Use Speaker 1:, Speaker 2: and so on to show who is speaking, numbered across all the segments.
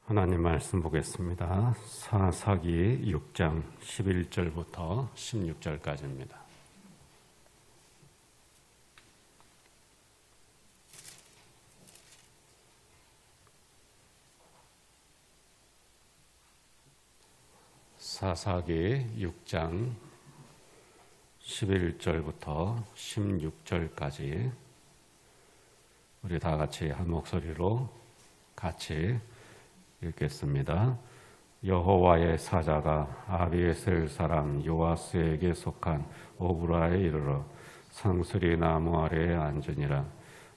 Speaker 1: 하나님 말씀 보겠습니다. 사사기 6장 11절부터 16절까지입니다. 사사기 6장 11절부터 16절까지 우리 다 같이 한 목소리로 같이 읽겠습니다. 여호와의 사자가 아비에셀 사람 요아스에게 속한 오브라에 이르러 상수리 나무 아래에 앉으니라.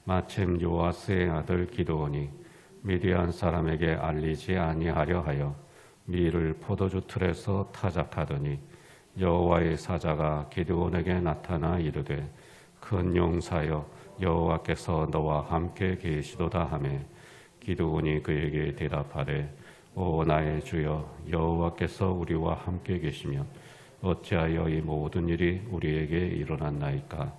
Speaker 1: 마침 요아스의 아들 기드온이 미디안 사람에게 알리지 아니하려 하여 밀을 포도주 틀에서 타작하더니 여호와의 사자가 기드온에게 나타나 이르되 큰 용사여 여호와께서 너와 함께 계시도다 하매 기드온이 그에게 대답하되 오 나의 주여 여호와께서 우리와 함께 계시면 어찌하여 이 모든 일이 우리에게 일어났나이까.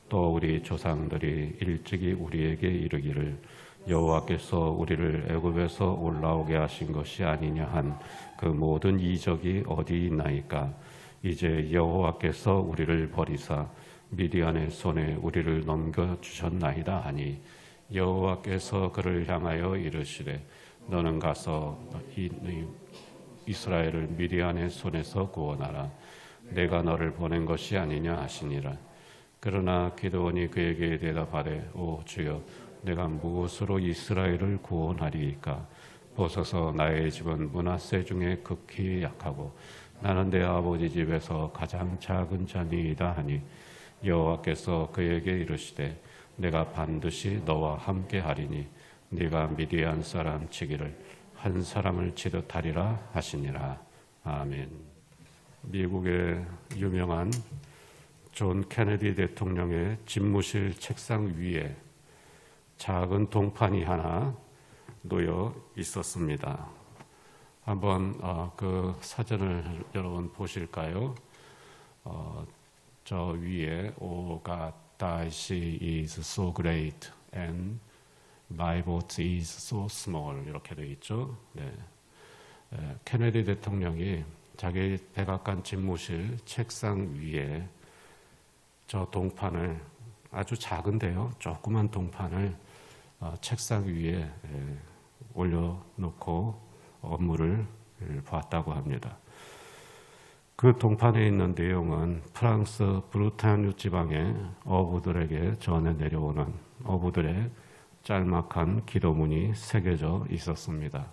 Speaker 1: 또 우리 조상들이 일찍이 우리에게 이르기를 여호와께서 우리를 애굽에서 올라오게 하신 것이 아니냐 한 그 모든 이적이 어디 있나이까. 이제 여호와께서 우리를 버리사 미디안의 손에 우리를 넘겨주셨나이다 하니 여호와께서 그를 향하여 이르시되 너는 가서 이스라엘을 미디안의 손에서 구원하라. 내가 너를 보낸 것이 아니냐 하시니라. 그러나 기드온이 그에게 대답하되 오 주여 내가 무엇으로 이스라엘을 구원하리이까. 보소서 나의 집은 므낫세 중에 극히 약하고 나는 내 아버지 집에서 가장 작은 자니이다 하니 여호와께서 그에게 이르시되 내가 반드시 너와 함께 하리니 네가 미디안 사람 치기를 한 사람을 치듯 하리라 하시니라. 아멘. 미국의 유명한 존 케네디 대통령의 집무실 책상 위에 작은 동판이 하나 놓여 있었습니다. 한번 그 사진을 여러분 보실까요? 저 위에 O God, thy sea is so great and my boat is so small 이렇게 되어 있죠. 네. 케네디 대통령이 자기 백악관 집무실 책상 위에 저 동판을 아주 작은데요, 조그만 동판을 책상 위에 올려놓고 업무를 봤다고 합니다. 그 동판에 있는 내용은 프랑스 브루타뉴 지방의 어부들에게 전해 내려오는 어부들의 짤막한 기도문이 새겨져 있었습니다.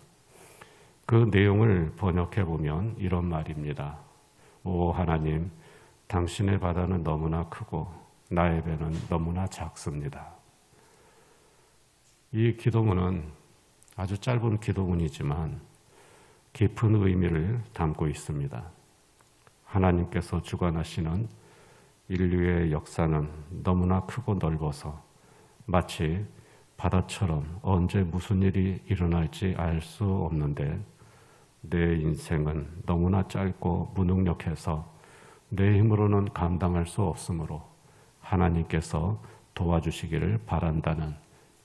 Speaker 1: 그 내용을 번역해 보면 이런 말입니다. 오 하나님, 당신의 바다는 너무나 크고 나의 배는 너무나 작습니다. 이 기도문은 아주 짧은 기도문이지만 깊은 의미를 담고 있습니다. 하나님께서 주관하시는 인류의 역사는 너무나 크고 넓어서 마치 바다처럼 언제 무슨 일이 일어날지 알 수 없는데 내 인생은 너무나 짧고 무능력해서 내 힘으로는 감당할 수 없으므로 하나님께서 도와주시기를 바란다는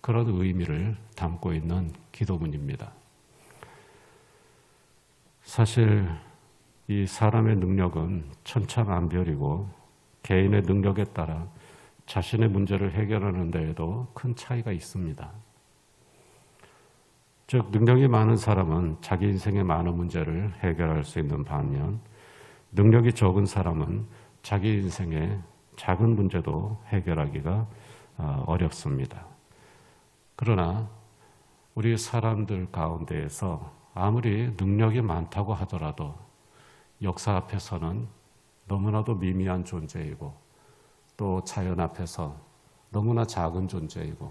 Speaker 1: 그런 의미를 담고 있는 기도문입니다. 사실 이 사람의 능력은 천차만별이고 개인의 능력에 따라 자신의 문제를 해결하는 데에도 큰 차이가 있습니다. 즉 능력이 많은 사람은 자기 인생의 많은 문제를 해결할 수 있는 반면 능력이 적은 사람은 자기 인생의 작은 문제도 해결하기가 어렵습니다. 그러나 우리 사람들 가운데에서 아무리 능력이 많다고 하더라도 역사 앞에서는 너무나도 미미한 존재이고 또 자연 앞에서 너무나 작은 존재이고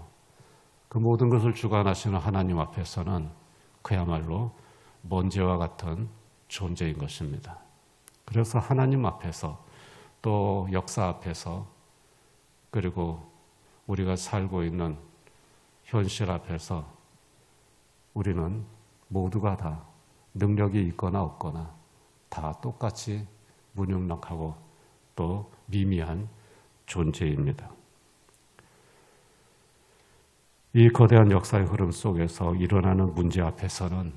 Speaker 1: 그 모든 것을 주관하시는 하나님 앞에서는 그야말로 먼지와 같은 존재인 것입니다. 그래서 하나님 앞에서 또 역사 앞에서 그리고 우리가 살고 있는 현실 앞에서 우리는 모두가 다 능력이 있거나 없거나 다 똑같이 무능력하고 또 미미한 존재입니다. 이 거대한 역사의 흐름 속에서 일어나는 문제 앞에서는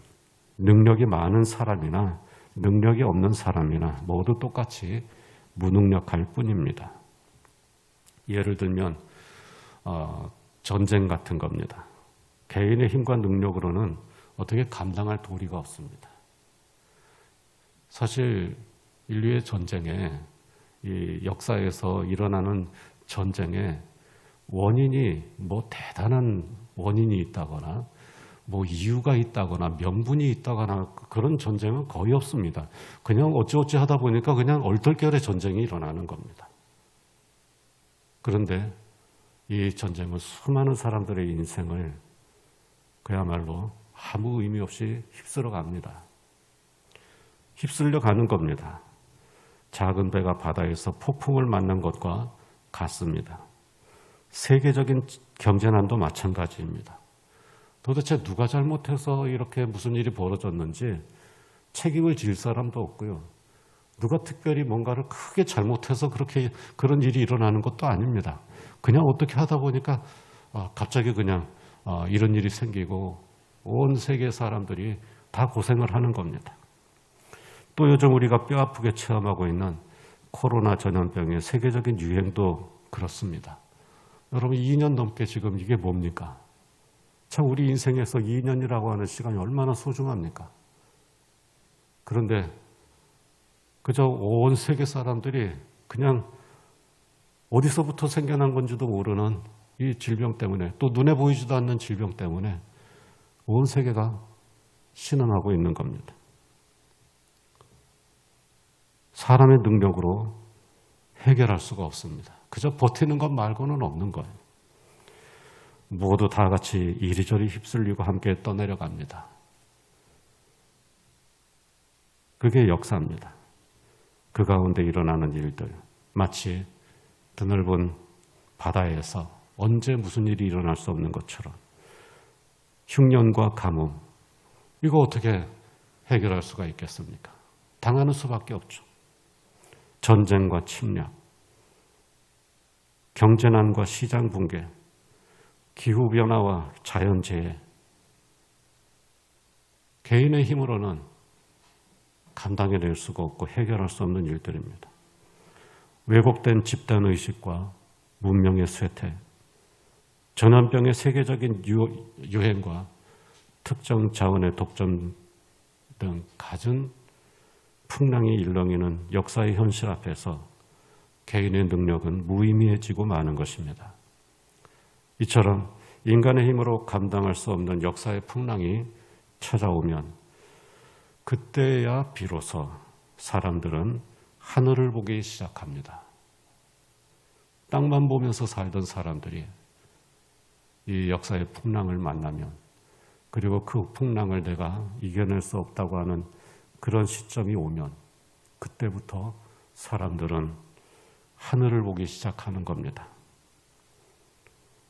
Speaker 1: 능력이 많은 사람이나 능력이 없는 사람이나 모두 똑같이 무능력할 뿐입니다. 예를 들면 전쟁 같은 겁니다. 개인의 힘과 능력으로는 어떻게 감당할 도리가 없습니다. 사실 인류의 전쟁에, 이 역사에서 일어나는 전쟁에 원인이 대단한 원인이 있다거나 이유가 있다거나 명분이 있다거나 그런 전쟁은 거의 없습니다. 그냥 어찌어찌 하다 보니까 그냥 얼떨결에 전쟁이 일어나는 겁니다. 그런데 이 전쟁은 수많은 사람들의 인생을 그야말로 아무 의미 없이 휩쓸어 갑니다. 휩쓸려 가는 겁니다. 작은 배가 바다에서 폭풍을 맞는 것과 같습니다. 세계적인 경제난도 마찬가지입니다. 도대체 누가 잘못해서 이렇게 무슨 일이 벌어졌는지 책임을 질 사람도 없고요. 누가 특별히 뭔가를 크게 잘못해서 그런 일이 일어나는 것도 아닙니다. 그냥 어떻게 하다 보니까 갑자기 그냥 이런 일이 생기고 온 세계 사람들이 다 고생을 하는 겁니다. 또 요즘 우리가 뼈아프게 체험하고 있는 코로나 전염병의 세계적인 유행도 그렇습니다. 여러분 2년 넘게 지금 이게 뭡니까? 참 우리 인생에서 2년이라고 하는 시간이 얼마나 소중합니까? 그런데 그저 온 세계 사람들이 그냥 어디서부터 생겨난 건지도 모르는 이 질병 때문에, 또 눈에 보이지도 않는 질병 때문에 온 세계가 신음하고 있는 겁니다. 사람의 능력으로 해결할 수가 없습니다. 그저 버티는 것 말고는 없는 거예요. 모두 다 같이 이리저리 휩쓸리고 함께 떠내려갑니다. 그게 역사입니다. 그 가운데 일어나는 일들, 마치 드넓은 바다에서 언제 무슨 일이 일어날 수 없는 것처럼 흉년과 가뭄, 이거 어떻게 해결할 수가 있겠습니까? 당하는 수밖에 없죠. 전쟁과 침략, 경제난과 시장 붕괴, 기후변화와 자연재해, 개인의 힘으로는 감당해낼 수가 없고 해결할 수 없는 일들입니다. 왜곡된 집단의식과 문명의 쇠퇴, 전염병의 세계적인 유행과 특정 자원의 독점 등 갖은 풍랑이 일렁이는 역사의 현실 앞에서 개인의 능력은 무의미해지고 마는 것입니다. 이처럼 인간의 힘으로 감당할 수 없는 역사의 풍랑이 찾아오면 그때야 비로소 사람들은 하늘을 보기 시작합니다. 땅만 보면서 살던 사람들이 이 역사의 풍랑을 만나면, 그리고 그 풍랑을 내가 이겨낼 수 없다고 하는 그런 시점이 오면 그때부터 사람들은 하늘을 보기 시작하는 겁니다.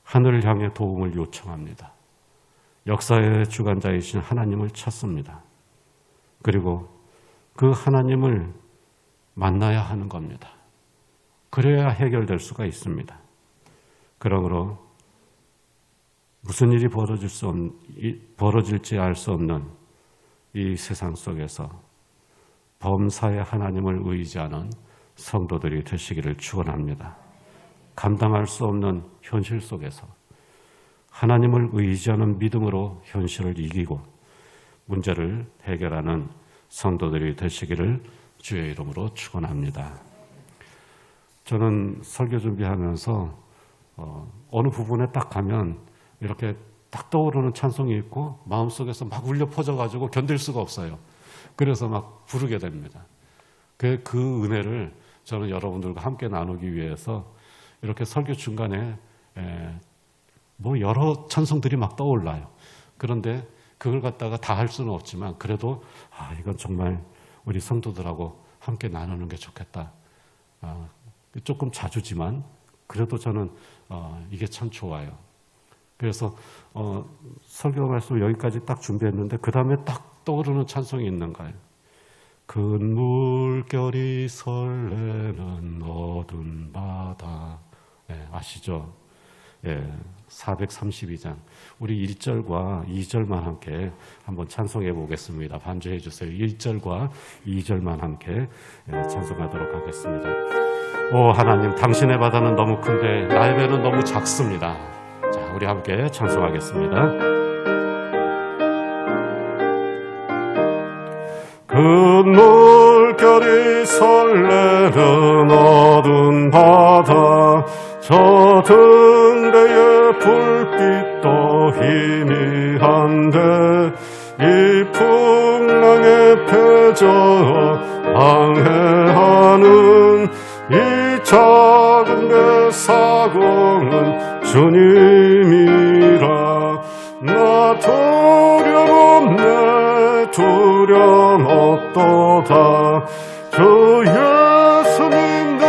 Speaker 1: 하늘을 향해 도움을 요청합니다. 역사의 주관자이신 하나님을 찾습니다. 그리고 그 하나님을 만나야 하는 겁니다. 그래야 해결될 수가 있습니다. 그러므로 무슨 일이 벌어질지 알 수 없는 이 세상 속에서 범사의 하나님을 의지하는 성도들이 되시기를 축원합니다. 감당할 수 없는 현실 속에서 하나님을 의지하는 믿음으로 현실을 이기고 문제를 해결하는 성도들이 되시기를 주의 이름으로 축원합니다. 저는 설교 준비하면서 어느 부분에 딱 가면 이렇게 딱 떠오르는 찬송이 있고 마음속에서 막 울려 퍼져가지고 견딜 수가 없어요. 그래서 막 부르게 됩니다. 그 은혜를 저는 여러분들과 함께 나누기 위해서 이렇게 설교 중간에 여러 찬송들이 막 떠올라요. 그런데 그걸 갖다가 다 할 수는 없지만 그래도 이건 정말 우리 성도들하고 함께 나누는 게 좋겠다. 조금 자주지만 그래도 저는 이게 참 좋아요. 그래서 설교 말씀 여기까지 딱 준비했는데 그 다음에 딱 떠오르는 찬송이 있는 거예요. 큰 물결이 설레는 어두운 바다. 네, 아시죠? 432장 우리 1절과 2절만 함께 한번 찬송해 보겠습니다. 반주해 주세요. 1절과 2절만 함께 찬송하도록 하겠습니다. 오 하나님, 당신의 바다는 너무 큰데 나의 배는 너무 작습니다. 자, 우리 함께 찬송하겠습니다. 그 물결이 설레는 어두운 바다, 저 등대의 불빛도 희미한데 이 풍랑에 패져 항해하는 이 작은 배 사공은 주님이라. 나 두려움없네, 두려움 없도다. 주 예수님 늘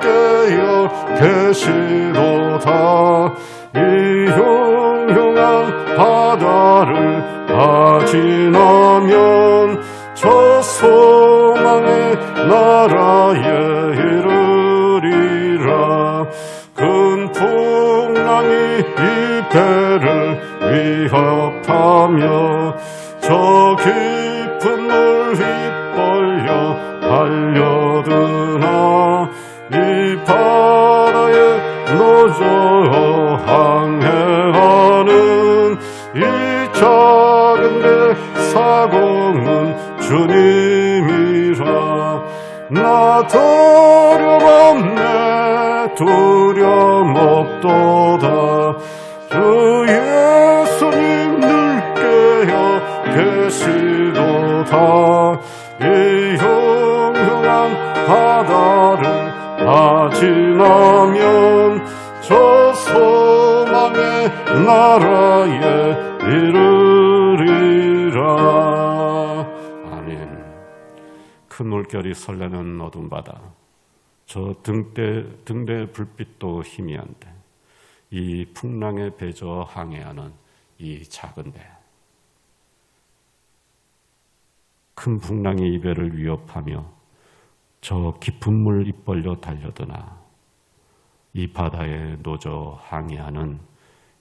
Speaker 1: 깨어 계시도다. 이 흉흉한 바다를 다 지나면 저 소망의 나라에 이르리라. 큰 풍랑이 이 배를 위협하며 저 깊은 물 휘벌려 달려드나 이 바다에 노저 항해하는 이 작은 배 사공은 주님이라. 나 두려움없네, 두려움 없도다. 주 예수님 늘 깨어 계시도다. 이 흉흉한 바다를 다 지나면 저 소망의 나라에 이르리라. 아멘. 큰 물결이 설레는 어두운 바다, 저 등대 불빛도 희미한데 이 풍랑에 배저 항해하는 이 작은 배, 큰 풍랑이 이 배를 위협하며 저 깊은 물 입벌려 달려드나 이 바다에 노저 항해하는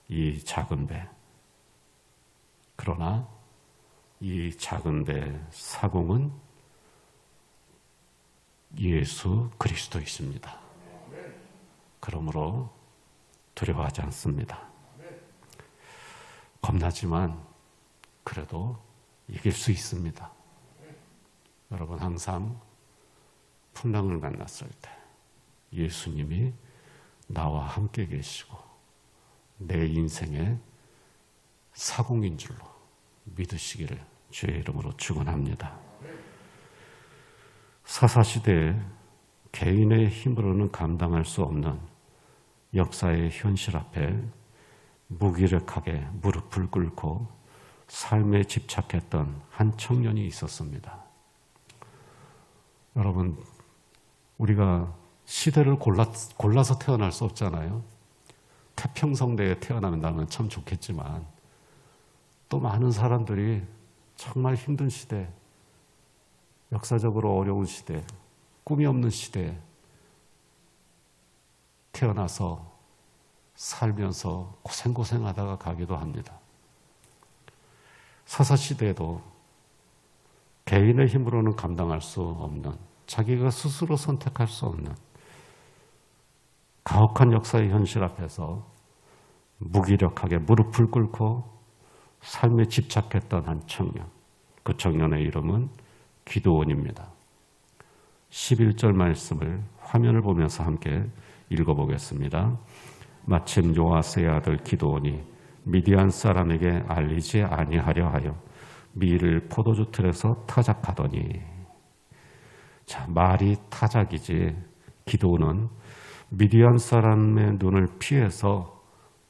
Speaker 1: 이 작은 배. 그러나 이 작은 배 사공은 예수 그리스도이십니다. 그러므로 두려워하지 않습니다. 겁나지만 그래도 이길 수 있습니다. 여러분, 항상 풍랑을 만났을 때 예수님이 나와 함께 계시고 내 인생의 사공인 줄로 믿으시기를 주의 이름으로 축원합니다. 사사시대에 개인의 힘으로는 감당할 수 없는 역사의 현실 앞에 무기력하게 무릎을 꿇고 삶에 집착했던 한 청년이 있었습니다. 여러분, 우리가 시대를 골라서 태어날 수 없잖아요. 태평성대에 태어난다면 참 좋겠지만 또 많은 사람들이 정말 힘든 시대, 역사적으로 어려운 시대, 꿈이 없는 시대에 태어나서 살면서 고생하다가 가기도 합니다. 사사시대에도 개인의 힘으로는 감당할 수 없는, 자기가 스스로 선택할 수 없는 가혹한 역사의 현실 앞에서 무기력하게 무릎을 꿇고 삶에 집착했던 한 청년, 그 청년의 이름은 기드온입니다. 11절 말씀을 화면을 보면서 함께 읽어보겠습니다. 마침 요아스의 아들 기드온이 미디안 사람에게 알리지 아니하려 하여 밀을 포도주 틀에서 타작하더니. 자, 말이 타작이지 기드온은 미디안 사람의 눈을 피해서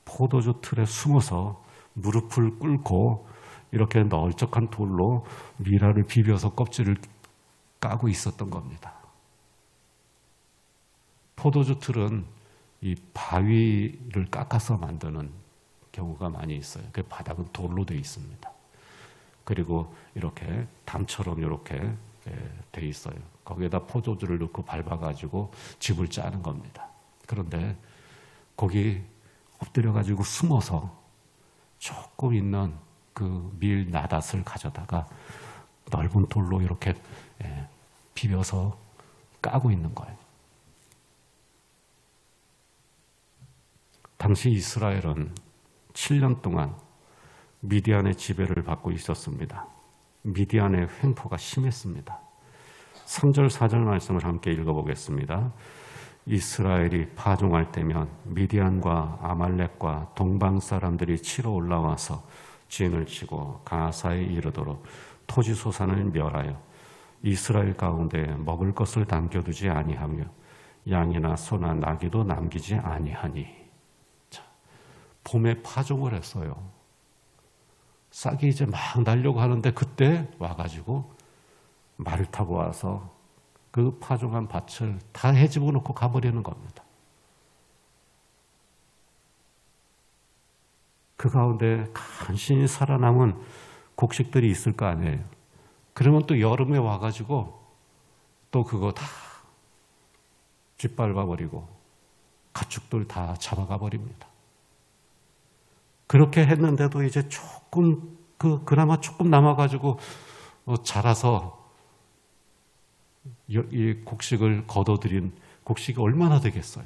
Speaker 1: 포도주 틀에 숨어서 무릎을 꿇고 이렇게 널쩍한 돌로 미라를 비벼서 껍질을 까고 있었던 겁니다. 포도주 틀은 이 바위를 깎아서 만드는 경우가 많이 있어요. 그 바닥은 돌로 되어 있습니다. 그리고 이렇게 담처럼 이렇게 돼 있어요. 거기에다 포도주를 넣고 밟아가지고 집을 짜는 겁니다. 그런데 거기 엎드려가지고 숨어서 조금 있는 그 밀 나닷을 가져다가 넓은 돌로 이렇게 비벼서 까고 있는 거예요. 당시 이스라엘은 7년 동안 미디안의 지배를 받고 있었습니다. 미디안의 횡포가 심했습니다. 3절, 4절 말씀을 함께 읽어보겠습니다. 이스라엘이 파종할 때면 미디안과 아말렉과 동방 사람들이 치러 올라와서 진을 치고 가사에 이르도록 토지 소산을 멸하여 이스라엘 가운데 먹을 것을 남겨두지 아니하며 양이나 소나 나귀도 남기지 아니하니. 자, 봄에 파종을 했어요. 싹이 이제 막 날려고 하는데 그때 와가지고 말을 타고 와서 그 파종한 밭을 다 해집어 놓고 가버리는 겁니다. 그 가운데 간신히 살아남은 곡식들이 있을 거 아니에요. 그러면 또 여름에 와가지고 또 그거 다 짓밟아버리고 가축들 다 잡아가 버립니다. 그렇게 했는데도 이제 조금 그나마 조금 남아가지고 자라서 이 곡식을 거둬들인 곡식이 얼마나 되겠어요?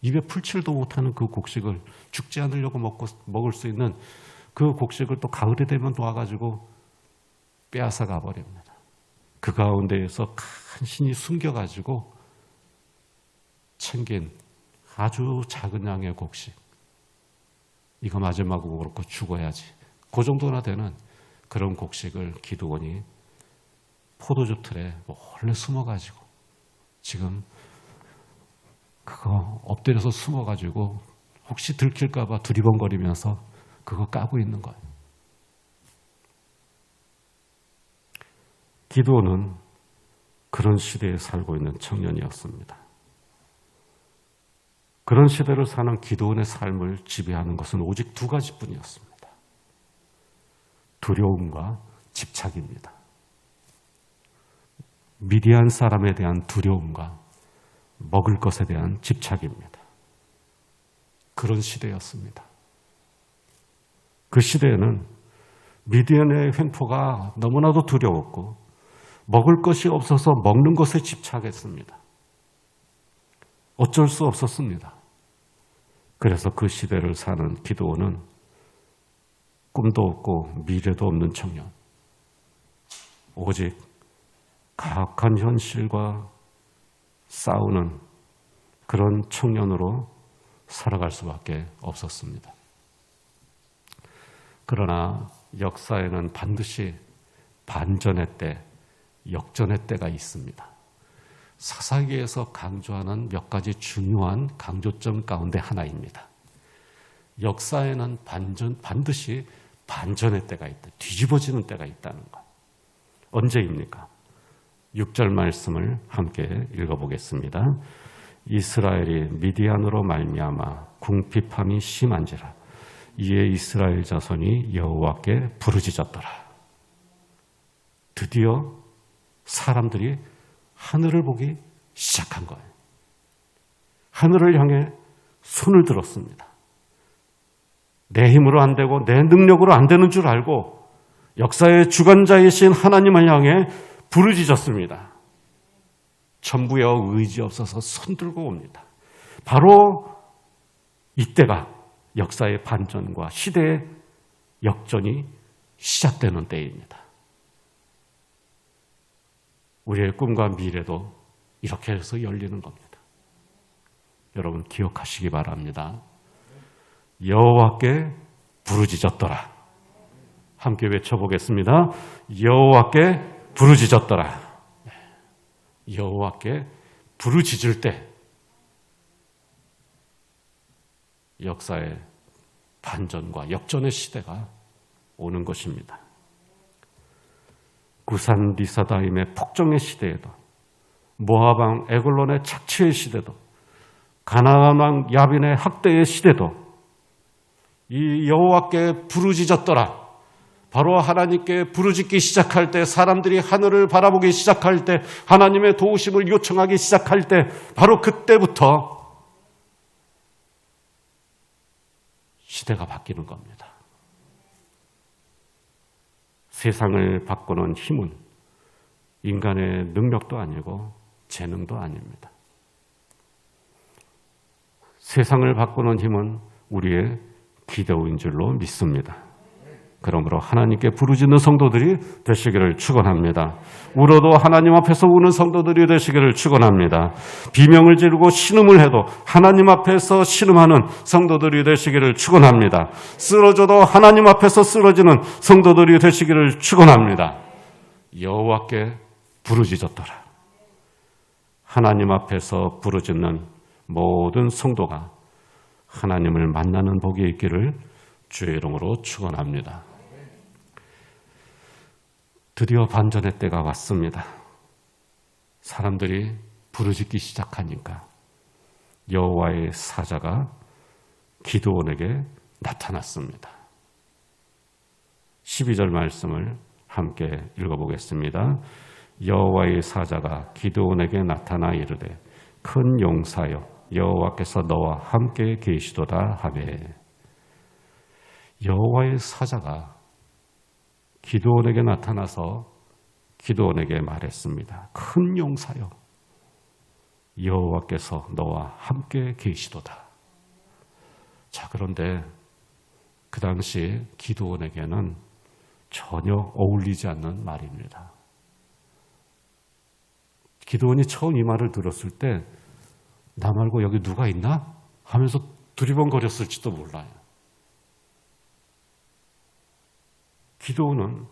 Speaker 1: 입에 풀칠도 못하는 그 곡식을 죽지 않으려고 먹을 수 있는 그 곡식을 또 가을이 되면 또 와가지고 빼앗아 가버립니다. 그 가운데에서 간신히 숨겨가지고 챙긴 아주 작은 양의 곡식, 이거 마지막으로 그렇고 죽어야지, 그 정도나 되는 그런 곡식을 기드온이 포도주 틀에 몰래 숨어가지고 지금 그거 엎드려서 숨어가지고 혹시 들킬까봐 두리번거리면서 그거 까고 있는 거예요. 기드온은 그런 시대에 살고 있는 청년이었습니다. 그런 시대를 사는 기드온의 삶을 지배하는 것은 오직 두 가지뿐이었습니다. 두려움과 집착입니다. 미디안 사람에 대한 두려움과 먹을 것에 대한 집착입니다. 그런 시대였습니다. 그 시대에는 미디안의 횡포가 너무나도 두려웠고 먹을 것이 없어서 먹는 것에 집착했습니다. 어쩔 수 없었습니다. 그래서 그 시대를 사는 기드온은 꿈도 없고 미래도 없는 청년, 오직 가혹한 현실과 싸우는 그런 청년으로 살아갈 수밖에 없었습니다. 그러나 역사에는 반드시 반전의 때, 역전의 때가 있습니다. 사사기에서 강조하는 몇 가지 중요한 강조점 가운데 하나입니다. 역사에는 반드시 반전의 때가 있다. 뒤집어지는 때가 있다는 것. 언제입니까? 6절 말씀을 함께 읽어보겠습니다. 이스라엘이 미디안으로 말미암아 궁핍함이 심한지라 이에 이스라엘 자손이 여호와께 부르짖었더라. 드디어 사람들이 하늘을 보기 시작한 거예요. 하늘을 향해 손을 들었습니다. 내 힘으로 안 되고 내 능력으로 안 되는 줄 알고 역사의 주관자이신 하나님을 향해 부르짖었습니다. 전부여 의지 없어서 손 들고 옵니다. 바로 이때가 역사의 반전과 시대의 역전이 시작되는 때입니다. 우리의 꿈과 미래도 이렇게 해서 열리는 겁니다. 여러분 기억하시기 바랍니다. 여호와께 부르짖었더라. 함께 외쳐보겠습니다. 여호와께 부르짖었더라. 여호와께 부르짖을 때 역사의 반전과 역전의 시대가 오는 것입니다. 구산 리사다임의 폭정의 시대에도, 모압 왕 에글론의 착취의 시대도, 가나안 왕 야빈의 학대의 시대도 이 여호와께 부르짖었더라. 바로 하나님께 부르짖기 시작할 때, 사람들이 하늘을 바라보기 시작할 때, 하나님의 도우심을 요청하기 시작할 때, 바로 그때부터 시대가 바뀌는 겁니다. 세상을 바꾸는 힘은 인간의 능력도 아니고 재능도 아닙니다. 세상을 바꾸는 힘은 우리의 기도인 줄로 믿습니다. 그러므로 하나님께 부르짖는 성도들이 되시기를 축원합니다. 울어도 하나님 앞에서 우는 성도들이 되시기를 축원합니다. 비명을 지르고 신음을 해도 하나님 앞에서 신음하는 성도들이 되시기를 축원합니다. 쓰러져도 하나님 앞에서 쓰러지는 성도들이 되시기를 축원합니다. 여호와께 부르짖었더라. 하나님 앞에서 부르짖는 모든 성도가 하나님을 만나는 복이 있기를 주의 이름으로 축원합니다. 드디어 반전의 때가 왔습니다. 사람들이 부르짖기 시작하니까 여호와의 사자가 기드온에게 나타났습니다. 12절 말씀을 함께 읽어보겠습니다. 여호와의 사자가 기드온에게 나타나 이르되 큰 용사여 여호와께서 너와 함께 계시도다 하매. 여호와의 사자가 기드온에게 나타나서 기드온에게 말했습니다. 큰 용사여 여호와께서 너와 함께 계시도다. 자, 그런데 그 당시 기드온에게는 전혀 어울리지 않는 말입니다. 기드온이 처음 이 말을 들었을 때 나 말고 여기 누가 있나? 하면서 두리번거렸을지도 몰라요. 기드온은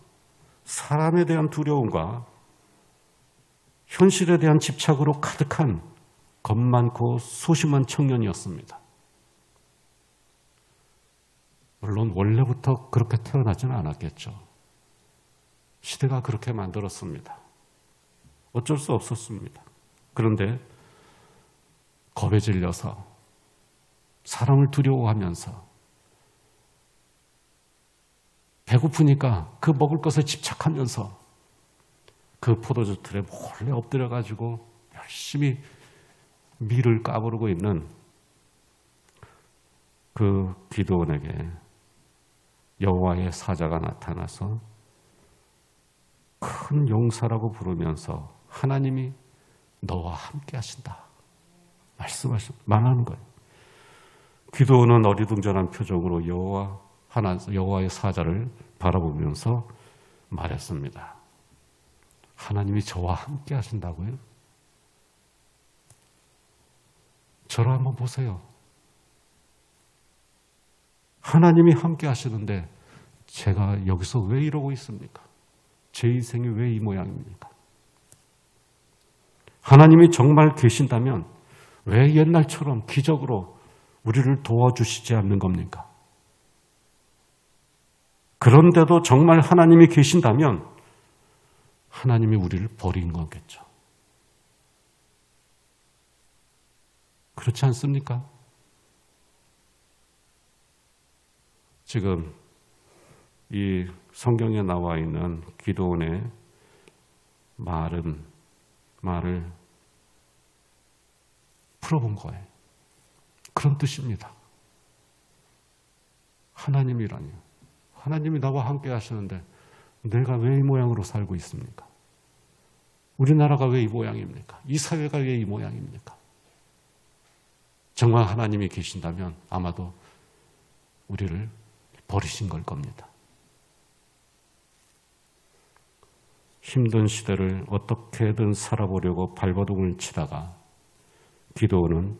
Speaker 1: 사람에 대한 두려움과 현실에 대한 집착으로 가득한 겁 많고 소심한 청년이었습니다. 물론 원래부터 그렇게 태어나지는 않았겠죠. 시대가 그렇게 만들었습니다. 어쩔 수 없었습니다. 그런데 겁에 질려서 사람을 두려워하면서 배고프니까 그 먹을 것에 집착하면서 그 포도주 틀에 몰래 엎드려가지고 열심히 밀을 까부르고 있는 그 기드온에게 여호와의 사자가 나타나서 큰 용사라고 부르면서 하나님이 너와 함께 하신다 말하는 거예요. 기드온은 어리둥절한 표정으로 여호와의 사자를 바라보면서 말했습니다. 하나님이 저와 함께 하신다고요? 저를 한번 보세요. 하나님이 함께 하시는데 제가 여기서 왜 이러고 있습니까? 제 인생이 왜 이 모양입니까? 하나님이 정말 계신다면 왜 옛날처럼 기적으로 우리를 도와주시지 않는 겁니까? 그런데도 정말 하나님이 계신다면 하나님이 우리를 버린 거겠죠. 그렇지 않습니까? 지금 이 성경에 나와 있는 기드온의 말을 풀어본 거예요. 그런 뜻입니다. 하나님이라니. 하나님이 나와 함께 하시는데 내가 왜 이 모양으로 살고 있습니까? 우리나라가 왜 이 모양입니까? 이 사회가 왜 이 모양입니까? 정말 하나님이 계신다면 아마도 우리를 버리신 걸 겁니다. 힘든 시대를 어떻게든 살아보려고 발버둥을 치다가 기드온은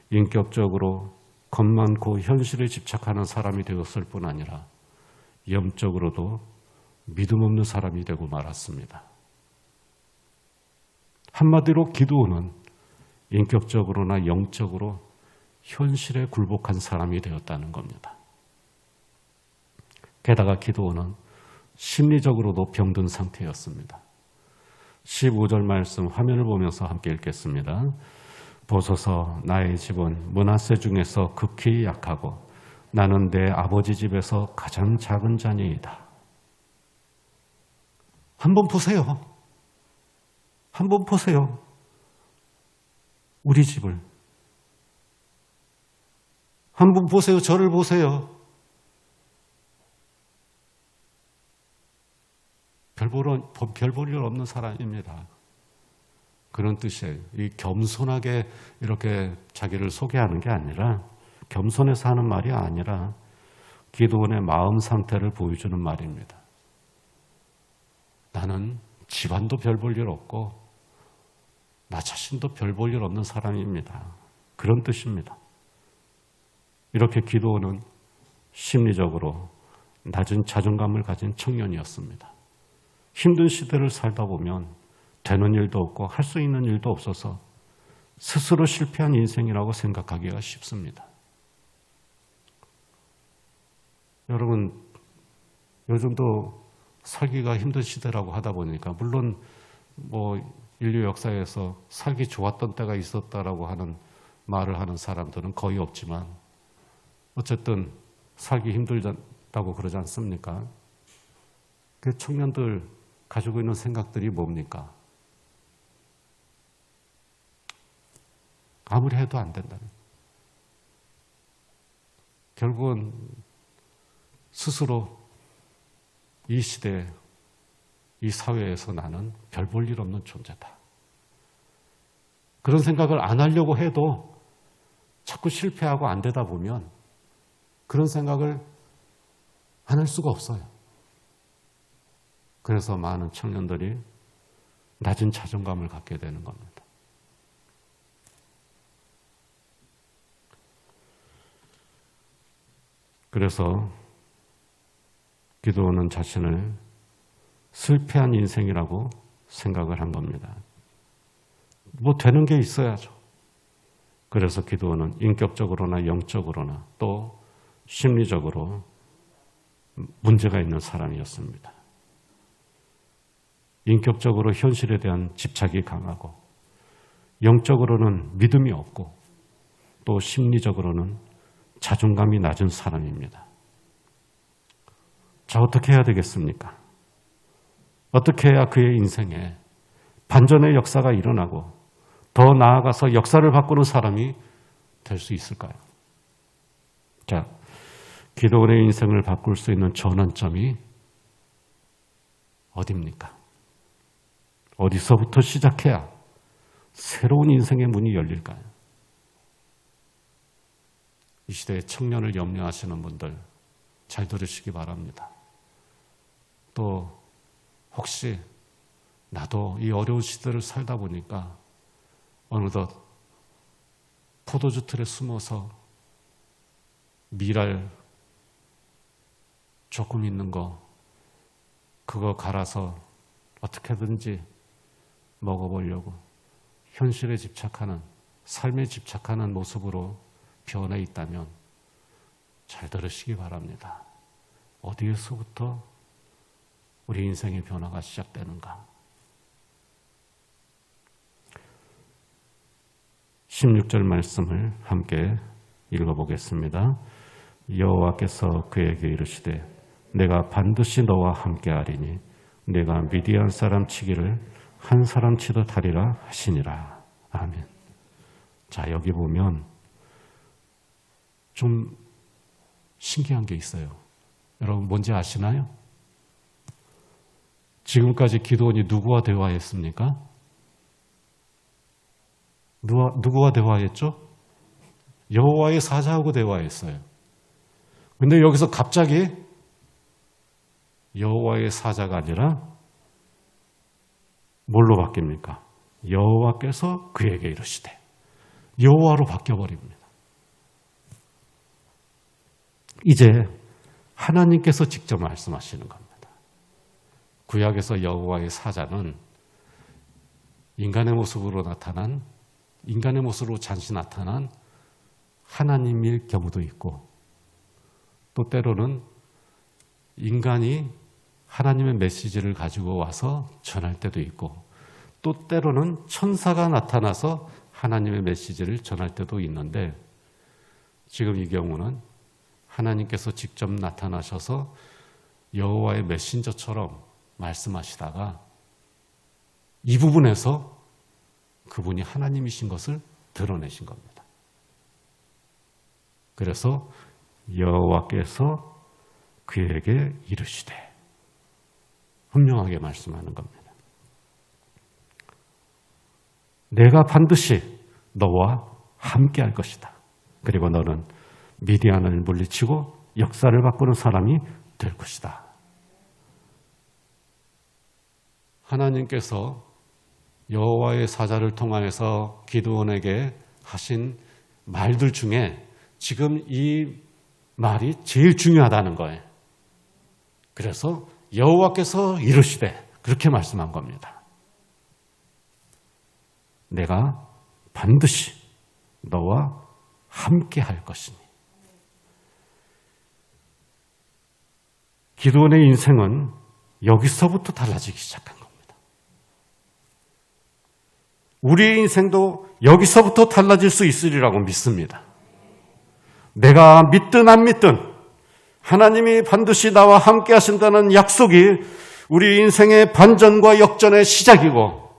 Speaker 1: 인격적으로 겁 많고 현실에 집착하는 사람이 되었을 뿐 아니라 영적으로도 믿음 없는 사람이 되고 말았습니다. 한마디로 기드온은 인격적으로나 영적으로 현실에 굴복한 사람이 되었다는 겁니다. 게다가 기드온은 심리적으로도 병든 상태였습니다. 15절 말씀 화면을 보면서 함께 읽겠습니다. 보소서 나의 집은 므낫세 중에서 극히 약하고 나는 내 아버지 집에서 가장 작은 자니이다. 한번 보세요. 한번 보세요. 우리 집을. 한번 보세요. 저를 보세요. 별 볼 일 없는 사람입니다. 그런 뜻이에요. 이 겸손하게 이렇게 자기를 소개하는 게 아니라, 겸손해서 하는 말이 아니라 기드온의 마음 상태를 보여주는 말입니다. 나는 집안도 별 볼 일 없고 나 자신도 별 볼 일 없는 사람입니다. 그런 뜻입니다. 이렇게 기드온은 심리적으로 낮은 자존감을 가진 청년이었습니다. 힘든 시대를 살다 보면 되는 일도 없고 할 수 있는 일도 없어서 스스로 실패한 인생이라고 생각하기가 쉽습니다. 여러분, 요즘도 살기가 힘든 시대라고 하다 보니까, 물론 인류 역사에서 살기 좋았던 때가 있었다라고 하는 말을 하는 사람들은 거의 없지만, 어쨌든 살기 힘들다고 그러지 않습니까? 그 청년들 가지고 있는 생각들이 뭡니까? 아무리 해도 안 된다는. 결국은 스스로 이 시대, 이 사회에서 나는 별 볼 일 없는 존재다. 그런 생각을 안 하려고 해도 자꾸 실패하고 안 되다 보면 그런 생각을 안 할 수가 없어요. 그래서 많은 청년들이 낮은 자존감을 갖게 되는 겁니다. 그래서 기드온은 자신을 실패한 인생이라고 생각을 한 겁니다. 되는 게 있어야죠. 그래서 기드온은 인격적으로나 영적으로나 또 심리적으로 문제가 있는 사람이었습니다. 인격적으로 현실에 대한 집착이 강하고, 영적으로는 믿음이 없고, 또 심리적으로는 자존감이 낮은 사람입니다. 자, 어떻게 해야 되겠습니까? 어떻게 해야 그의 인생에 반전의 역사가 일어나고 더 나아가서 역사를 바꾸는 사람이 될 수 있을까요? 자, 기드온의 인생을 바꿀 수 있는 전환점이 어디입니까? 어디서부터 시작해야 새로운 인생의 문이 열릴까요? 이 시대의 청년을 염려하시는 분들 잘 들으시기 바랍니다. 또 혹시 나도 이 어려운 시대를 살다 보니까 어느덧 포도주 틀에 숨어서 미랄 조금 있는 거 그거 갈아서 어떻게든지 먹어보려고 현실에 집착하는, 삶에 집착하는 모습으로 변해 있다면 잘 들으시기 바랍니다. 어디에서부터 우리 인생의 변화가 시작되는가? 16절 말씀을 함께 읽어보겠습니다. 여호와께서 그에게 이르시되 내가 반드시 너와 함께하리니 내가 미디안 사람 치기를 한 사람 치듯 하리라 하시니라. 아멘. 자, 여기 보면 좀 신기한 게 있어요. 여러분 뭔지 아시나요? 지금까지 기드온이 누구와 대화했습니까? 누구와 대화했죠? 여호와의 사자하고 대화했어요. 근데 여기서 갑자기 여호와의 사자가 아니라 뭘로 바뀝니까? 여호와께서 그에게 이르시되, 여호와로 바뀌어버립니다. 이제 하나님께서 직접 말씀하시는 겁니다. 구약에서 여호와의 사자는 인간의 모습으로 잠시 나타난 하나님일 경우도 있고, 또 때로는 인간이 하나님의 메시지를 가지고 와서 전할 때도 있고, 또 때로는 천사가 나타나서 하나님의 메시지를 전할 때도 있는데, 지금 이 경우는 하나님께서 직접 나타나셔서 여호와의 메신저처럼 말씀하시다가 이 부분에서 그분이 하나님이신 것을 드러내신 겁니다. 그래서 여호와께서 그에게 이르시되, 분명하게 말씀하는 겁니다. 내가 반드시 너와 함께 할 것이다. 그리고 너는 미디안을 물리치고 역사를 바꾸는 사람이 될 것이다. 하나님께서 여호와의 사자를 통하여서 기드온에게 하신 말들 중에 지금 이 말이 제일 중요하다는 거예요. 그래서 여호와께서 이르시되 그렇게 말씀한 겁니다. 내가 반드시 너와 함께 할 것이니. 기드온의 인생은 여기서부터 달라지기 시작한 겁니다. 우리의 인생도 여기서부터 달라질 수 있으리라고 믿습니다. 내가 믿든 안 믿든 하나님이 반드시 나와 함께 하신다는 약속이 우리 인생의 반전과 역전의 시작이고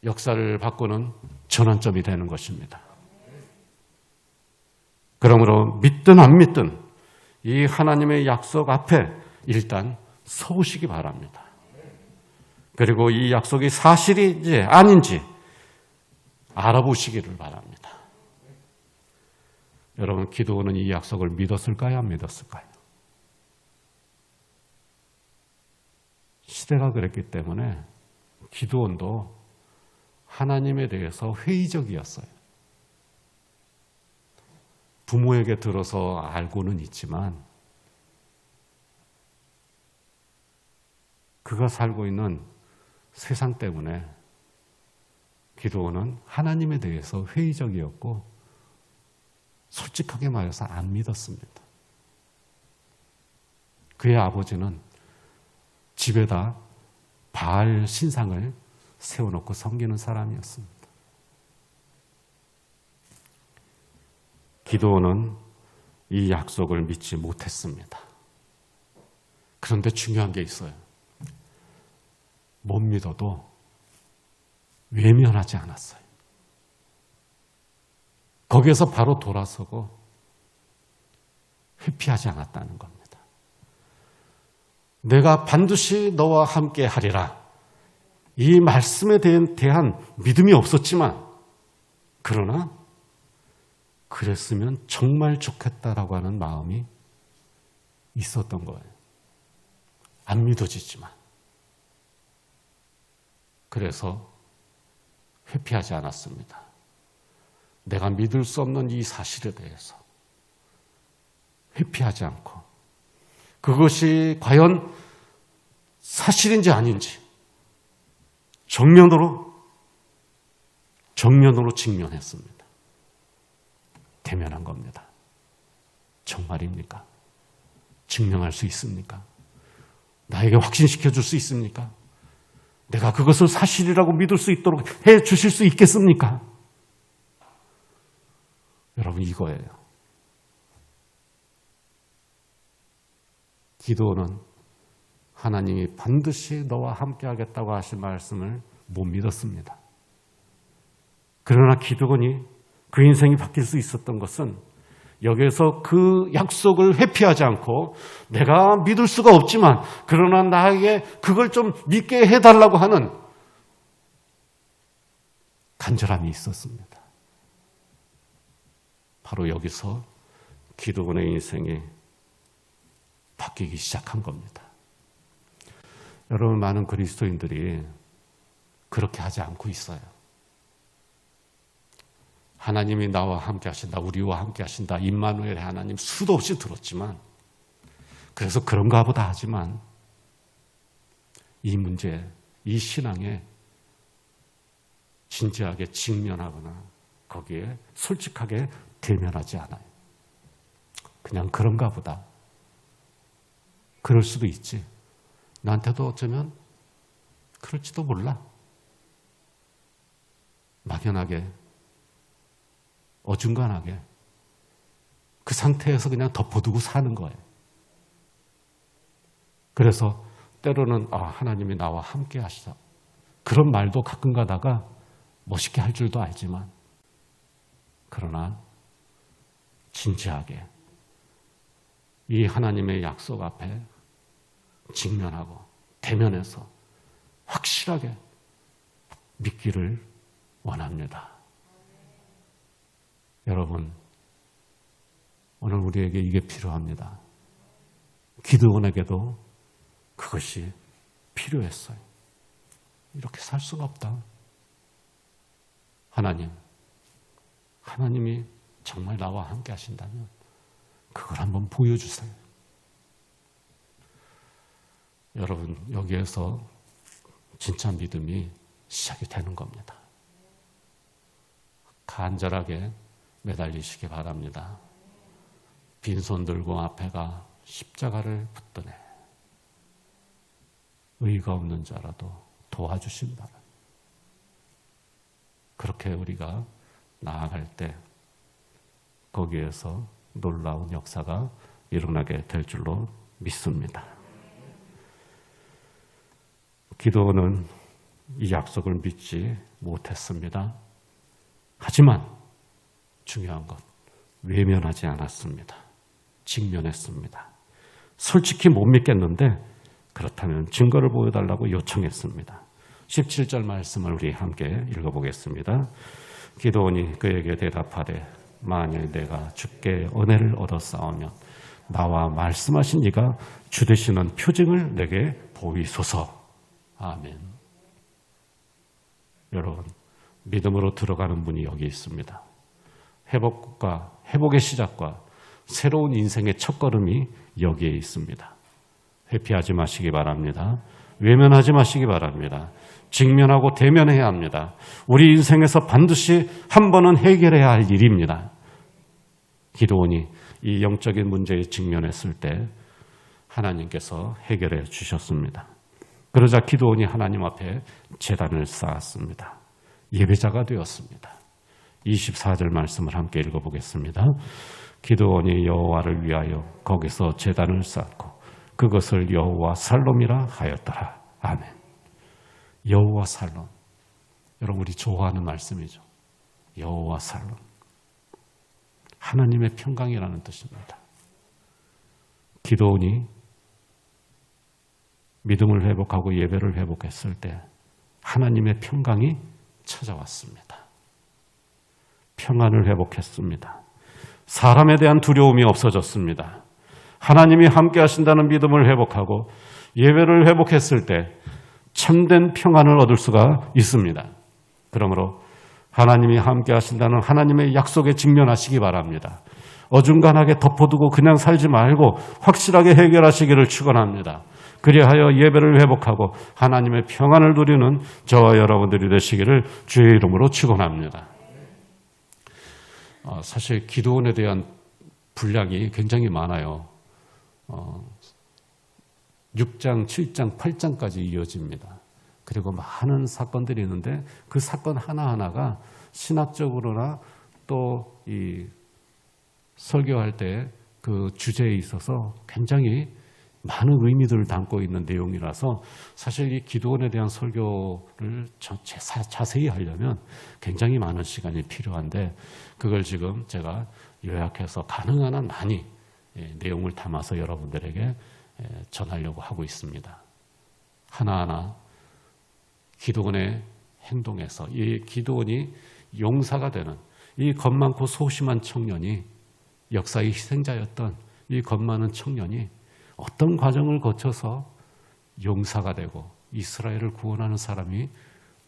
Speaker 1: 역사를 바꾸는 전환점이 되는 것입니다. 그러므로 믿든 안 믿든 이 하나님의 약속 앞에 일단 서우시기 바랍니다. 그리고 이 약속이 사실인지 아닌지 알아보시기를 바랍니다. 여러분, 기드온은 이 약속을 믿었을까요? 안 믿었을까요? 시대가 그랬기 때문에 기드온도 하나님에 대해서 회의적이었어요. 부모에게 들어서 알고는 있지만 그가 살고 있는 세상 때문에 기드온은 하나님에 대해서 회의적이었고 솔직하게 말해서 안 믿었습니다. 그의 아버지는 집에다 바알 신상을 세워놓고 섬기는 사람이었습니다. 기드온은 이 약속을 믿지 못했습니다. 그런데 중요한 게 있어요. 못 믿어도 외면하지 않았어요. 거기에서 바로 돌아서고 회피하지 않았다는 겁니다. 내가 반드시 너와 함께 하리라. 이 말씀에 대한 믿음이 없었지만 그러나 그랬으면 정말 좋겠다라고 하는 마음이 있었던 거예요. 안 믿어지지만. 그래서 회피하지 않았습니다. 내가 믿을 수 없는 이 사실에 대해서 회피하지 않고 그것이 과연 사실인지 아닌지 정면으로 직면했습니다. 대면한 겁니다. 정말입니까? 증명할 수 있습니까? 나에게 확신시켜 줄 수 있습니까? 내가 그것을 사실이라고 믿을 수 있도록 해 주실 수 있겠습니까? 여러분, 이거예요. 기도는 하나님이 반드시 너와 함께 하겠다고 하신 말씀을 못 믿었습니다. 그러나 기드온이 그 인생이 바뀔 수 있었던 것은 여기에서 그 약속을 회피하지 않고 내가 믿을 수가 없지만 그러나 나에게 그걸 좀 믿게 해달라고 하는 간절함이 있었습니다. 바로 여기서 기드온의 인생이 바뀌기 시작한 겁니다. 여러분, 많은 그리스도인들이 그렇게 하지 않고 있어요. 하나님이 나와 함께 하신다, 우리와 함께 하신다, 임마누엘의 하나님 수도 없이 들었지만 그래서 그런가 보다 하지만 이 문제, 이 신앙에 진지하게 직면하거나 거기에 솔직하게 대면하지 않아요. 그냥 그런가 보다. 그럴 수도 있지. 나한테도 어쩌면 그럴지도 몰라. 막연하게, 어중간하게 그 상태에서 그냥 덮어두고 사는 거예요. 그래서 때로는 하나님이 나와 함께 하시자. 그런 말도 가끔 가다가 멋있게 할 줄도 알지만 그러나 진지하게 이 하나님의 약속 앞에 직면하고 대면해서 확실하게 믿기를 원합니다. 여러분, 오늘 우리에게 이게 필요합니다. 기드온에게도 그것이 필요했어요. 이렇게 살 수가 없다. 하나님이 정말 나와 함께 하신다면 그걸 한번 보여주세요. 여러분, 여기에서 진짜 믿음이 시작이 되는 겁니다. 간절하게 매달리시기 바랍니다. 빈손 들고 앞에가 십자가를 붙드네. 의가 없는 자라도 도와주신다. 그렇게 우리가 나아갈 때 거기에서 놀라운 역사가 일어나게 될 줄로 믿습니다. 기도는 이 약속을 믿지 못했습니다. 하지만 중요한 것, 외면하지 않았습니다. 직면했습니다. 솔직히 못 믿겠는데 그렇다면 증거를 보여달라고 요청했습니다. 17절 말씀을 우리 함께 읽어보겠습니다. 기드온이 그에게 대답하되 만일 내가 주께 은혜를 얻었사오면 나와 말씀하신 이가 주 되시는 표징을 내게 보이소서. 아멘. 여러분, 믿음으로 들어가는 분이 여기 있습니다. 회복의 시작과 새로운 인생의 첫걸음이 여기에 있습니다. 회피하지 마시기 바랍니다. 외면하지 마시기 바랍니다. 직면하고 대면해야 합니다. 우리 인생에서 반드시 한 번은 해결해야 할 일입니다. 기드온이 이 영적인 문제에 직면했을 때 하나님께서 해결해 주셨습니다. 그러자 기드온이 하나님 앞에 제단을 쌓았습니다. 예배자가 되었습니다. 24절 말씀을 함께 읽어보겠습니다. 기드온이 여호와를 위하여 거기서 제단을 쌓고 그것을 여호와 살롬이라 하였더라. 아멘. 여호와 살롬. 여러분, 우리 좋아하는 말씀이죠. 여호와 살롬. 하나님의 평강이라는 뜻입니다. 기드온이 믿음을 회복하고 예배를 회복했을 때 하나님의 평강이 찾아왔습니다. 평안을 회복했습니다. 사람에 대한 두려움이 없어졌습니다. 하나님이 함께 하신다는 믿음을 회복하고 예배를 회복했을 때 참된 평안을 얻을 수가 있습니다. 그러므로 하나님이 함께 하신다는 하나님의 약속에 직면하시기 바랍니다. 어중간하게 덮어두고 그냥 살지 말고 확실하게 해결하시기를 축원합니다. 그리하여 예배를 회복하고 하나님의 평안을 누리는 저와 여러분들이 되시기를 주의 이름으로 축원합니다. 사실 기드온에 대한 분량이 굉장히 많아요. 6장, 7장, 8장까지 이어집니다. 그리고 많은 사건들이 있는데 그 사건 하나하나가 신학적으로나 또 이 설교할 때 그 주제에 있어서 굉장히 많은 의미들을 담고 있는 내용이라서 사실 이 기드온에 대한 설교를 자세히 하려면 굉장히 많은 시간이 필요한데 그걸 지금 제가 요약해서 가능한 한 많이 내용을 담아서 여러분들에게 전하려고 하고 있습니다. 하나하나 기드온의 행동에서 이 기드온이 용사가 되는 이 겁 많고 소심한 청년이 역사의 희생자였던 이 겁 많은 청년이 어떤 과정을 거쳐서 용사가 되고 이스라엘을 구원하는 사람이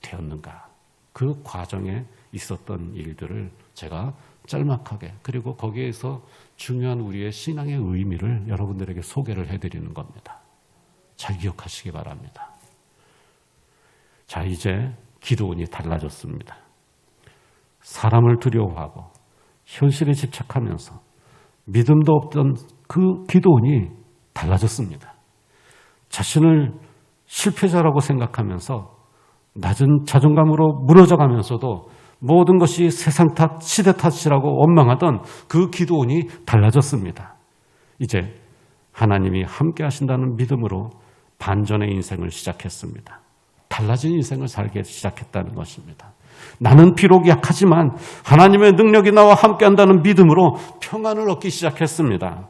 Speaker 1: 되었는가. 그 과정에 있었던 일들을 제가 짤막하게 그리고 거기에서 중요한 우리의 신앙의 의미를 여러분들에게 소개를 해드리는 겁니다. 잘 기억하시기 바랍니다. 자, 이제 기드온이 달라졌습니다. 사람을 두려워하고 현실에 집착하면서 믿음도 없던 그 기드온이 달라졌습니다. 자신을 실패자라고 생각하면서 낮은 자존감으로 무너져가면서도 모든 것이 세상 탓, 시대 탓이라고 원망하던 그 기드온이 달라졌습니다. 이제 하나님이 함께 하신다는 믿음으로 반전의 인생을 시작했습니다. 달라진 인생을 살게 시작했다는 것입니다. 나는 비록 약하지만 하나님의 능력이 나와 함께 한다는 믿음으로 평안을 얻기 시작했습니다.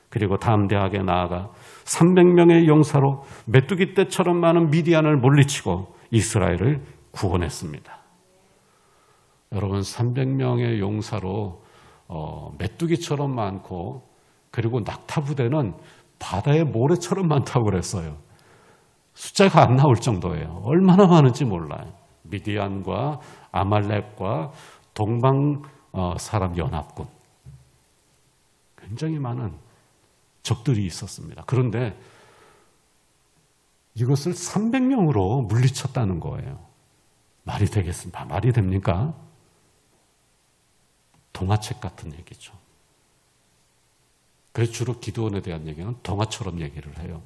Speaker 1: 그리고 담대하게 나아가 300명의 용사로 메뚜기 떼처럼 많은 미디안을 물리치고 이스라엘을 구원했습니다. 여러분, 300명의 용사로 메뚜기처럼 많고, 그리고 낙타 부대는 바다의 모래처럼 많다고 그랬어요. 숫자가 안 나올 정도예요. 얼마나 많은지 몰라요. 미디안과 아말렉과 동방 사람 연합군, 굉장히 많은 적들이 있었습니다. 그런데 이것을 300명으로 물리쳤다는 거예요. 말이 되겠습니까? 말이 됩니까? 동화책 같은 얘기죠. 그래서 주로 기드온에 대한 얘기는 동화처럼 얘기를 해요.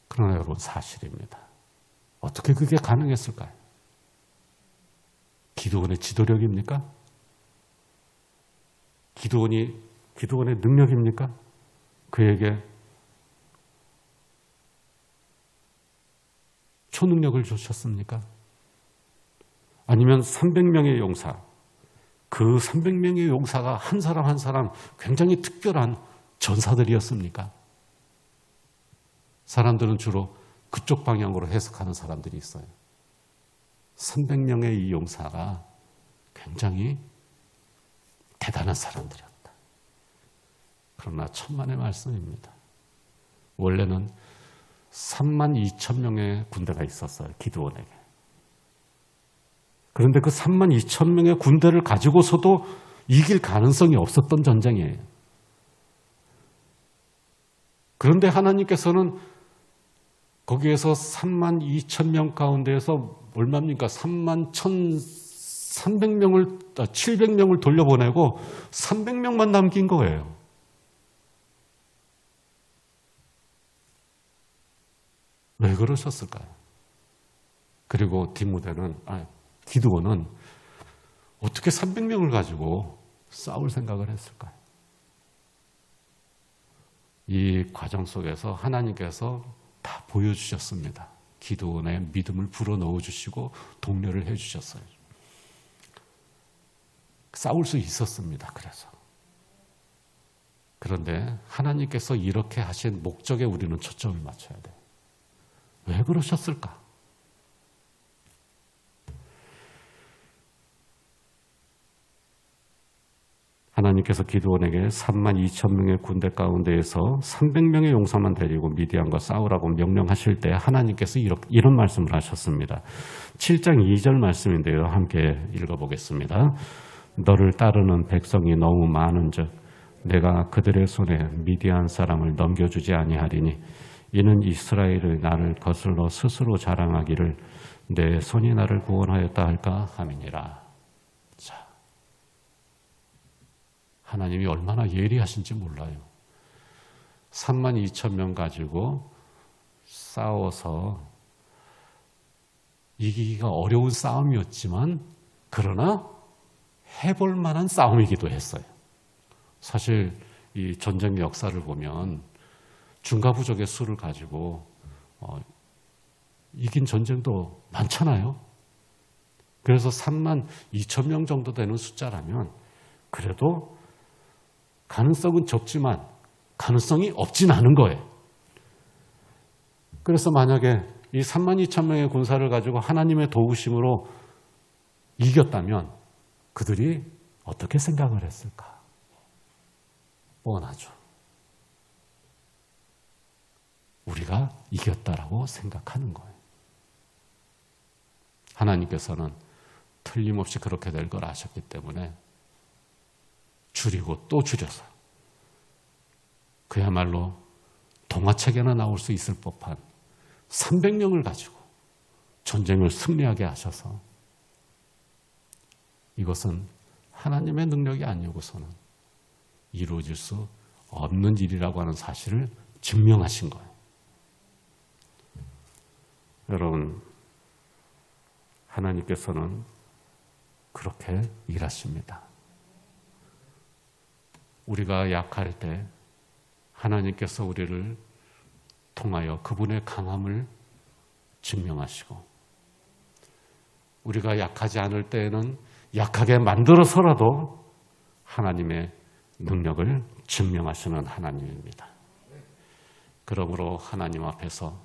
Speaker 1: 그러나 여러분, 사실입니다. 어떻게 그게 가능했을까요? 기드온의 지도력입니까? 기드온의 능력입니까? 그에게 초능력을 주셨습니까? 아니면 300명의 용사, 그 300명의 용사가 한 사람 한 사람 굉장히 특별한 전사들이었습니까? 사람들은 주로 그쪽 방향으로 해석하는 사람들이 있어요. 300명의 이 용사가 굉장히 대단한 사람들이었다. 그러나 천만의 말씀입니다. 원래는 32,000명의 군대가 있었어요, 기드온에게. 그런데 그 32,000명의 군대를 가지고서도 이길 가능성이 없었던 전쟁이에요. 그런데 하나님께서는 거기에서 32,000명 가운데에서 얼마입니까? 700명을 돌려보내고 300명만 남긴 거예요. 왜 그러셨을까요? 그리고 기드온은 어떻게 300명을 가지고 싸울 생각을 했을까요? 이 과정 속에서 하나님께서 다 보여주셨습니다. 기드온의 믿음을 불어넣어 주시고 독려를 해 주셨어요. 싸울 수 있었습니다. 그런데 하나님께서 이렇게 하신 목적에 우리는 초점을 맞춰야 돼요. 왜 그러셨을까? 하나님께서 기드온에게 32,000명의 군대 가운데에서 300명의 용사만 데리고 미디안과 싸우라고 명령하실 때 하나님께서 이런 말씀을 하셨습니다. 7장 2절 말씀인데요. 함께 읽어보겠습니다. 너를 따르는 백성이 너무 많은즉 내가 그들의 손에 미디안 사람을 넘겨주지 아니하리니 이는 이스라엘의 나를 거슬러 스스로 자랑하기를 내 손이 나를 구원하였다 할까 함이니라. 자, 하나님이 얼마나 예리하신지 몰라요. 32,000명 가지고 싸워서 이기기가 어려운 싸움이었지만 그러나 해볼 만한 싸움이기도 했어요. 사실 이 전쟁 역사를 보면 중가부족의 수를 가지고 이긴 전쟁도 많잖아요. 그래서 32,000명 정도 되는 숫자라면 그래도 가능성은 적지만 가능성이 없진 않은 거예요. 그래서 만약에 이 32,000명의 군사를 가지고 하나님의 도우심으로 이겼다면 그들이 어떻게 생각을 했을까? 뻔하죠. 우리가 이겼다라고 생각하는 거예요. 하나님께서는 틀림없이 그렇게 될 걸 아셨기 때문에 줄이고 또 줄여서 그야말로 동화책에나 나올 수 있을 법한 300명을 가지고 전쟁을 승리하게 하셔서 이것은 하나님의 능력이 아니고서는 이루어질 수 없는 일이라고 하는 사실을 증명하신 거예요. 여러분, 하나님께서는 그렇게 일하십니다. 우리가 약할 때 하나님께서 우리를 통하여 그분의 강함을 증명하시고 우리가 약하지 않을 때에는 약하게 만들어서라도 하나님의 능력을 증명하시는 하나님입니다. 그러므로 하나님 앞에서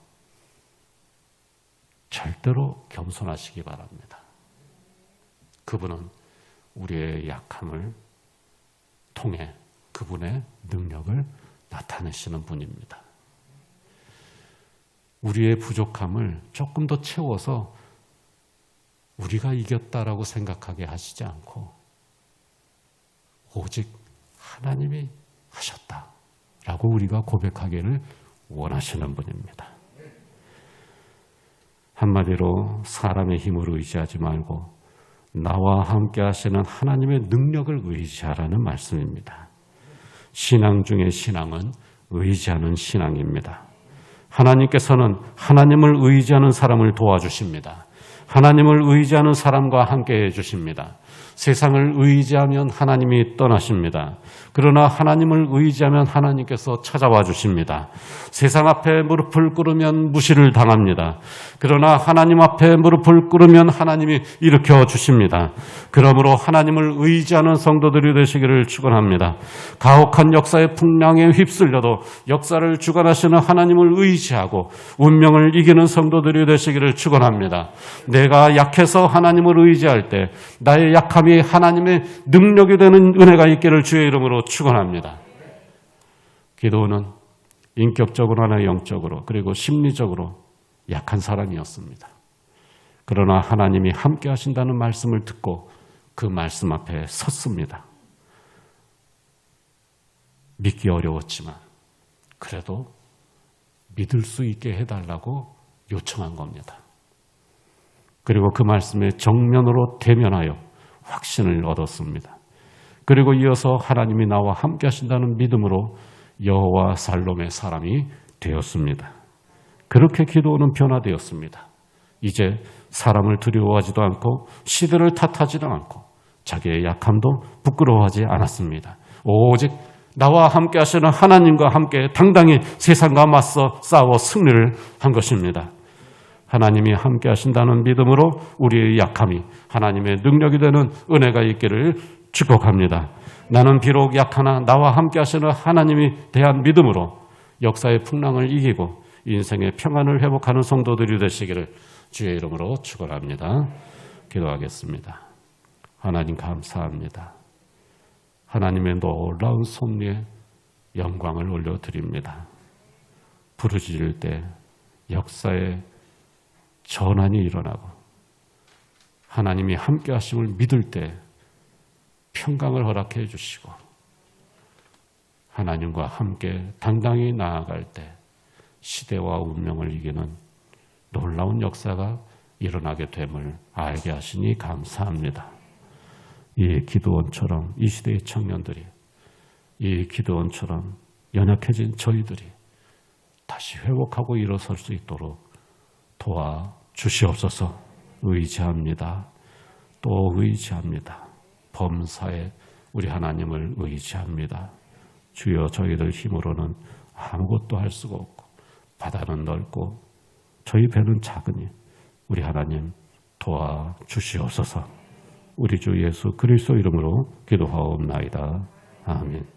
Speaker 1: 절대로 겸손하시기 바랍니다. 그분은 우리의 약함을 통해 그분의 능력을 나타내시는 분입니다. 우리의 부족함을 조금 더 채워서 우리가 이겼다라고 생각하게 하시지 않고 오직 하나님이 하셨다라고 우리가 고백하기를 원하시는 분입니다. 한마디로 사람의 힘으로 의지하지 말고 나와 함께 하시는 하나님의 능력을 의지하라는 말씀입니다. 신앙 중에 신앙은 의지하는 신앙입니다. 하나님께서는 하나님을 의지하는 사람을 도와주십니다. 하나님을 의지하는 사람과 함께 해주십니다. 세상을 의지하면 하나님이 떠나십니다. 그러나 하나님을 의지하면 하나님께서 찾아와 주십니다. 세상 앞에 무릎을 꿇으면 무시를 당합니다. 그러나 하나님 앞에 무릎을 꿇으면 하나님이 일으켜 주십니다. 그러므로 하나님을 의지하는 성도들이 되시기를 축원합니다. 가혹한 역사의 풍랑에 휩쓸려도 역사를 주관하시는 하나님을 의지하고 운명을 이기는 성도들이 되시기를 축원합니다. 내가 약해서 하나님을 의지할 때 나의 약함이 하나님의 능력이 되는 은혜가 있기를 주의 이름으로 축원합니다. 기도는 인격적으로나 영적으로 그리고 심리적으로 약한 사람이었습니다. 그러나 하나님이 함께 하신다는 말씀을 듣고 그 말씀 앞에 섰습니다. 믿기 어려웠지만 그래도 믿을 수 있게 해달라고 요청한 겁니다. 그리고 그 말씀에 정면으로 대면하여 확신을 얻었습니다. 그리고 이어서 하나님이 나와 함께 하신다는 믿음으로 여호와 살롬의 사람이 되었습니다. 그렇게 기도는 변화되었습니다. 이제 사람을 두려워하지도 않고 시대를 탓하지도 않고 자기의 약함도 부끄러워하지 않았습니다. 오직 나와 함께 하시는 하나님과 함께 당당히 세상과 맞서 싸워 승리를 한 것입니다. 하나님이 함께 하신다는 믿음으로 우리의 약함이 하나님의 능력이 되는 은혜가 있기를 축복합니다. 나는 비록 약하나 나와 함께 하시는 하나님이 대한 믿음으로 역사의 풍랑을 이기고 인생의 평안을 회복하는 성도들이 되시기를 주의 이름으로 축원합니다. 기도하겠습니다. 하나님 감사합니다. 하나님의 놀라운 섭리에 영광을 올려드립니다. 부르짖을 때 역사의 전환이 일어나고 하나님이 함께 하심을 믿을 때 평강을 허락해 주시고 하나님과 함께 당당히 나아갈 때 시대와 운명을 이기는 놀라운 역사가 일어나게 됨을 알게 하시니 감사합니다. 이 기도원처럼 이 시대의 청년들이 이 기도원처럼 연약해진 저희들이 다시 회복하고 일어설 수 있도록 도와주시옵소서. 의지합니다. 또 의지합니다. 범사에 우리 하나님을 의지합니다. 주여 저희들 힘으로는 아무것도 할 수가 없고 바다는 넓고 저희 배는 작으니 우리 하나님 도와주시옵소서. 우리 주 예수 그리스도 이름으로 기도하옵나이다. 아멘.